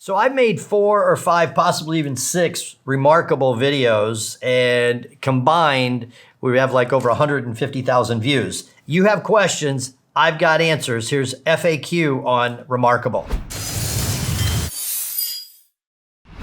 So I've made 4 or 5, possibly even 6 remarkable videos, and combined, we have like over 150,000 views. You have questions, I've got answers. Here's FAQ on remarkable.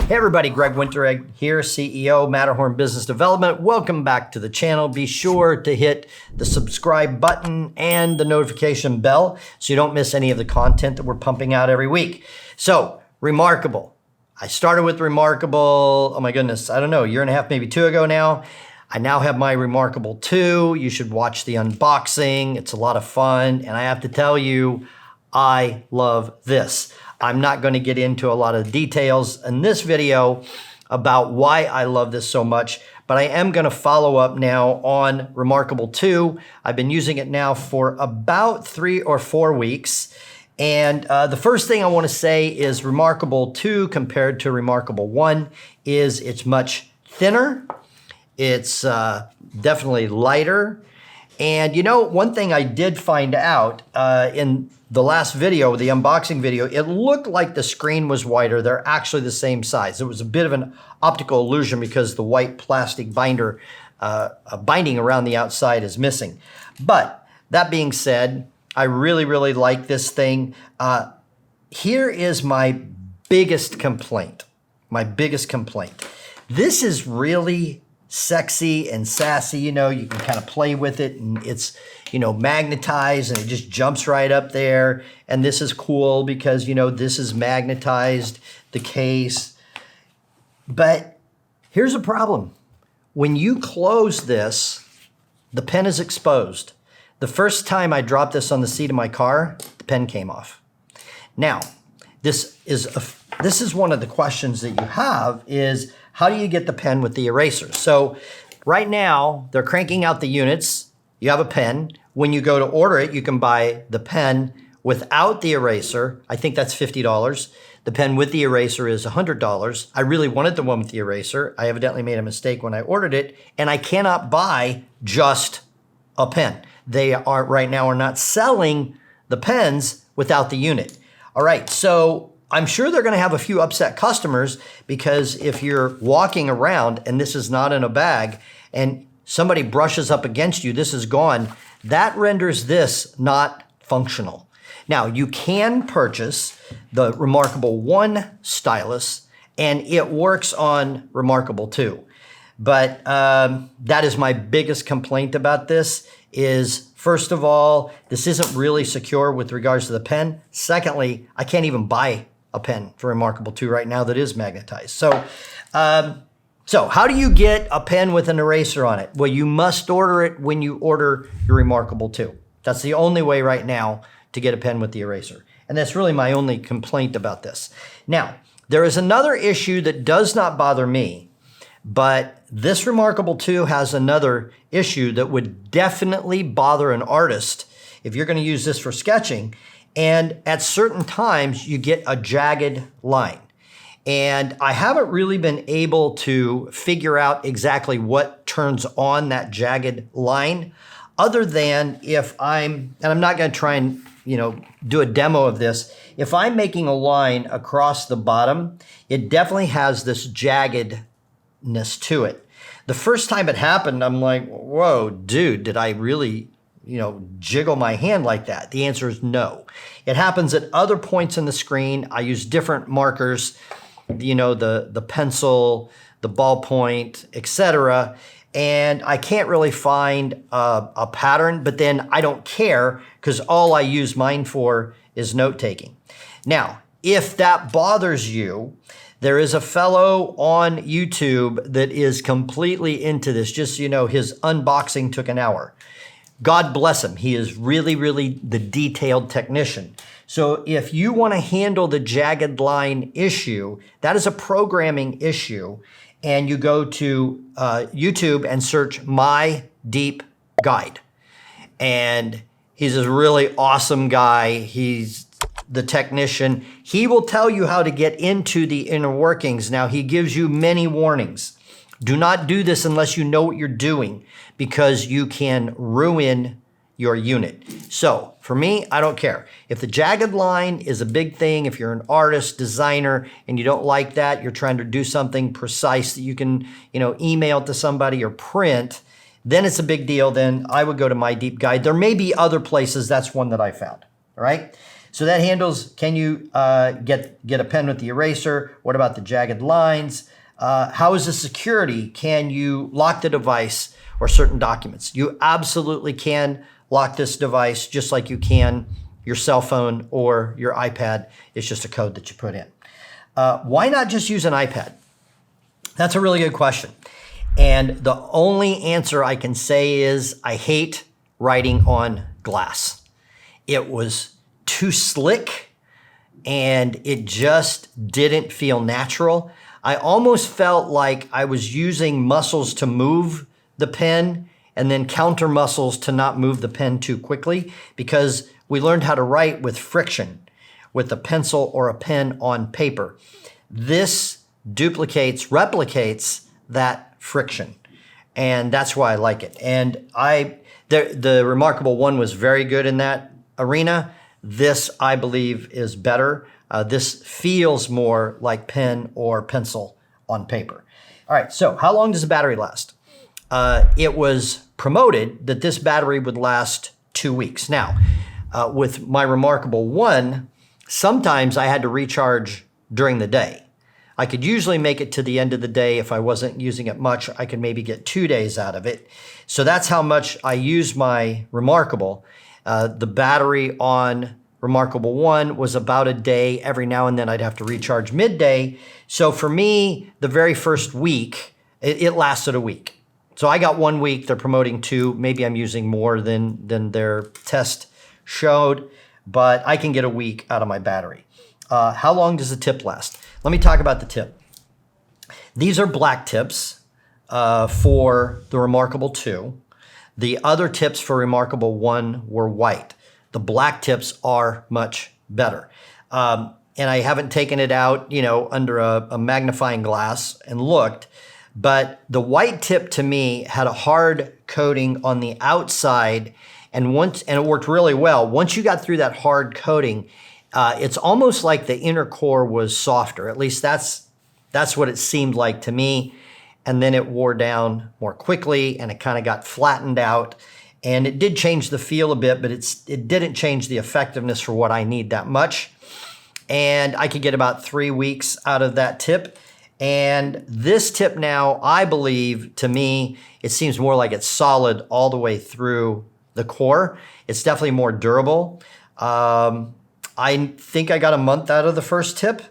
Hey everybody, Greg Winteregg here, CEO, Matterhorn Business Development. Welcome back to the channel. Be sure to hit the subscribe button and the notification bell so you don't miss any of the content that we're pumping out every week. So, remarkable. I started with remarkable, oh my goodness, I don't know, a year and a half, maybe 2 ago now. I now have my remarkable 2. You should watch the unboxing. It's a lot of fun. And I have to tell you, I love this. I'm not going to get into a lot of details in this video about why I love this so much, but I am going to follow up now on Remarkable 2. I've been using it now for about 3 or 4 weeks. And the first thing I want to say is Remarkable 2 compared to Remarkable 1 is it's much thinner. It's definitely lighter. And you know, one thing I did find out in the last video, the unboxing video, it looked like the screen was wider. They're actually the same size. It was a bit of an optical illusion because the white plastic binder binding around the outside is missing. But that being said, I really, really like this thing. Here is my biggest complaint. My biggest complaint. This is really sexy and sassy. You know, you can kind of play with it and it's, you know, magnetized and it just jumps right up there. And this is cool because, you know, this is magnetized, the case. But here's a problem. When you close this, the pen is exposed. The first time I dropped this on the seat of my car, the pen came off. Now, this is one of the questions that you have is, how do you get the pen with the eraser? So right now, they're cranking out the units. You have a pen. When you go to order it, you can buy the pen without the eraser. I think that's $50. The pen with the eraser is $100. I really wanted the one with the eraser. I evidently made a mistake when I ordered it, and I cannot buy just a pen. They are right now are not selling the pens without the unit. All right, so I'm sure they're going to have a few upset customers because if you're walking around and this is not in a bag and somebody brushes up against you, this is gone, that renders this not functional. Now, you can purchase the Remarkable 1 stylus and it works on Remarkable 2. But that is my biggest complaint about this is, first of all, this isn't really secure with regards to the pen. Secondly, I can't even buy a pen for Remarkable 2 right now that is magnetized. So, how do you get a pen with an eraser on it? Well, you must order it when you order your Remarkable 2. That's the only way right now to get a pen with the eraser. And that's really my only complaint about this. Now, there is another issue that does not bother me, but this Remarkable 2 has another issue that would definitely bother an artist if you're going to use this for sketching. And at certain times, you get a jagged line. And I haven't really been able to figure out exactly what turns on that jagged line, other than if and I'm not going to try and, you know, do a demo of this. If I'm making a line across the bottom, it definitely has this jaggedness to it. The first time it happened, I'm like, whoa, dude, did I really, you know, jiggle my hand like that? The answer is no. It happens at other points in the screen. I use different markers, you know, the pencil, the ballpoint, etc. And I can't really find a pattern, but then I don't care because all I use mine for is note-taking. Now, if that bothers you, there is a fellow on YouTube that is completely into this. Just so you know, his unboxing took an hour. God bless him. He is really, really the detailed technician. So if you want to handle the jagged line issue, that is a programming issue. And you go to YouTube and search My Deep Guide. And he's a really awesome guy. He's the technician. He will tell you how to get into the inner workings. Now, he gives you many warnings. Do not do this unless you know what you're doing because you can ruin your unit. So for me, I don't care. If the jagged line is a big thing, if you're an artist, designer, and you don't like that, you're trying to do something precise that you can, email to somebody or print, then it's a big deal. Then I would go to My Deep Guide. There may be other places. That's one that I found, all right? So that handles, can you get a pen with the eraser? What about the jagged lines? How is the security? Can you lock the device or certain documents? You absolutely can lock this device just like you can your cell phone or your iPad. It's just a code that you put in. Why not just use an iPad? That's a really good question. And the only answer I can say is I hate writing on glass. It was too slick and it just didn't feel natural. I almost felt like I was using muscles to move the pen and then counter muscles to not move the pen too quickly, because we learned how to write with friction, with a pencil or a pen on paper. This replicates that friction. And that's why I like it. And the Remarkable One was very good in that arena. This, I believe, is better. This feels more like pen or pencil on paper. All right, so how long does the battery last? It was promoted that this battery would last 2 weeks. Now, with my Remarkable One, sometimes I had to recharge during the day. I could usually make it to the end of the day. If I wasn't using it much, I could maybe get 2 days out of it. So that's how much I use my Remarkable. The battery on Remarkable One was about a day. Every now and then I'd have to recharge midday. So for me, the very first week, it lasted a week. So I got 1 week. They're promoting 2. Maybe I'm using more than their test showed, but I can get a week out of my battery. How long does the tip last? Let me talk about the tip. These are black tips for the Remarkable 2. The other tips for Remarkable One were white. The black tips are much better. And I haven't taken it out, under a magnifying glass and looked, but the white tip to me had a hard coating on the outside, and it worked really well. Once you got through that hard coating, it's almost like the inner core was softer. At least that's what it seemed like to me. And then it wore down more quickly and it kind of got flattened out. And it did change the feel a bit, but it didn't change the effectiveness for what I need that much. And I could get about 3 weeks out of that tip. And this tip now, I believe, to me, it seems more like it's solid all the way through the core. It's definitely more durable. I think I got a month out of the first tip.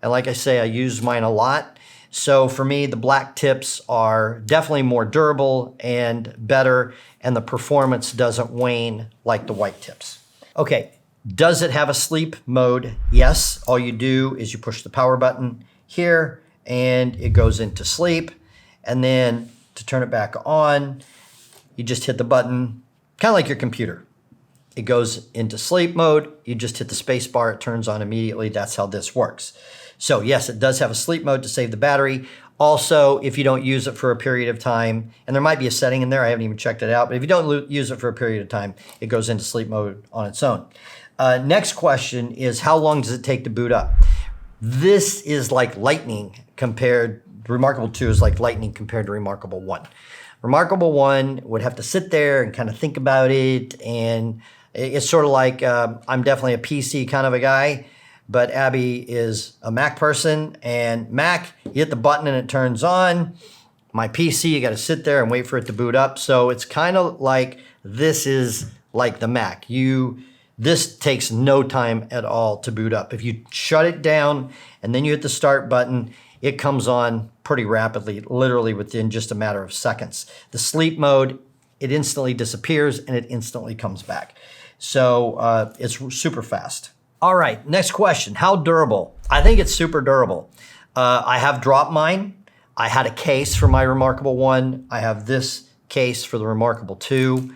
And like I say, I use mine a lot. So for me, the black tips are definitely more durable and better, and the performance doesn't wane like the white tips. Okay, does it have a sleep mode? Yes. All you do is you push the power button here and it goes into sleep. And then to turn it back on, you just hit the button, kind of like your computer. It goes into sleep mode. You just hit the space bar, it turns on immediately. That's how this works. So yes, it does have a sleep mode to save the battery. Also, if you don't use it for a period of time, and there might be a setting in there, I haven't even checked it out, but if you don't use it for a period of time, it goes into sleep mode on its own. Next question is, how long does it take to boot up? This is like lightning Remarkable 2 is like lightning compared to Remarkable 1. Remarkable 1 would have to sit there and kind of think about it, and it's sort of like, I'm definitely a PC kind of a guy, but Abby is a Mac person, and Mac, you hit the button and it turns on. My PC, you got to sit there and wait for it to boot up. So it's kind of like this is like the Mac. This takes no time at all to boot up. If you shut it down and then you hit the start button, it comes on pretty rapidly, literally within just a matter of seconds. The sleep mode, it instantly disappears and it instantly comes back. So it's super fast. All right, next question. How durable? I think it's super durable. I have dropped mine. I had a case for my Remarkable 1. I have this case for the Remarkable 2.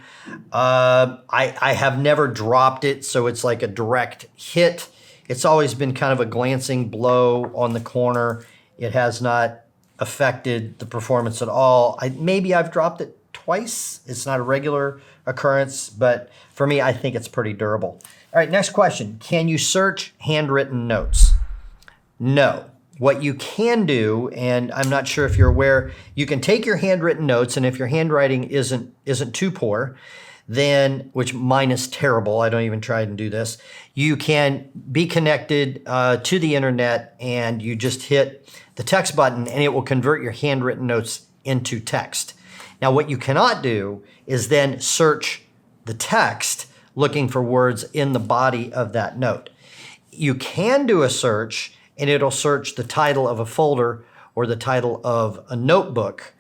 I have never dropped it, so it's like a direct hit. It's always been kind of a glancing blow on the corner. It has not affected the performance at all. Maybe I've dropped it twice. It's not a regular occurrence, but for me, I think it's pretty durable. All right, next question. Can you search handwritten notes? No. What you can do, and I'm not sure if you're aware, you can take your handwritten notes, and if your handwriting isn't too poor, then, which mine is terrible, I don't even try and do this, you can be connected to the internet, and you just hit the text button and it will convert your handwritten notes into text. Now, what you cannot do is then search the text looking for words in the body of that note. You can do a search and it'll search the title of a folder or the title of a notebook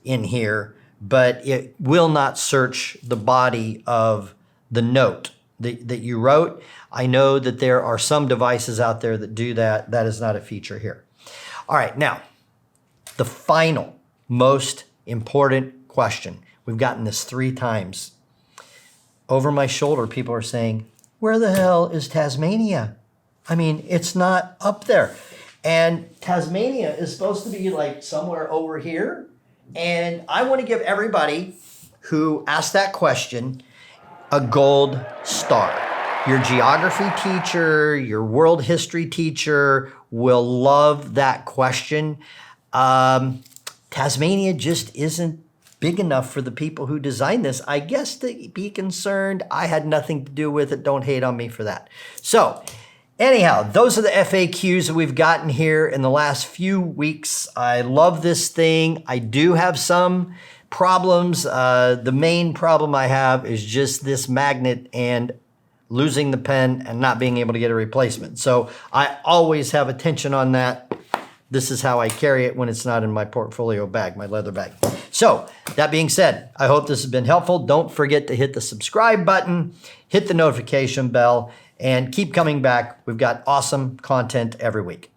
in here, but it will not search the body of the note that you wrote. I know that there are some devices out there that do that. That is not a feature here. All right, now, the final, most important question. We've gotten this 3 times. Over my shoulder, people are saying, where the hell is Tasmania? I mean, it's not up there. And Tasmania is supposed to be like somewhere over here. And I want to give everybody who asked that question a gold star. Your geography teacher, your world history teacher will love that question. Tasmania just isn't big enough for the people who designed this. I guess to be concerned, I had nothing to do with it. Don't hate on me for that. So anyhow, those are the FAQs that we've gotten here in the last few weeks. I love this thing. I do have some problems. The main problem I have is just this magnet and losing the pen and not being able to get a replacement. So I always have attention on that. This is how I carry it when it's not in my portfolio bag, my leather bag. So that being said, I hope this has been helpful. Don't forget to hit the subscribe button, hit the notification bell, and keep coming back. We've got awesome content every week.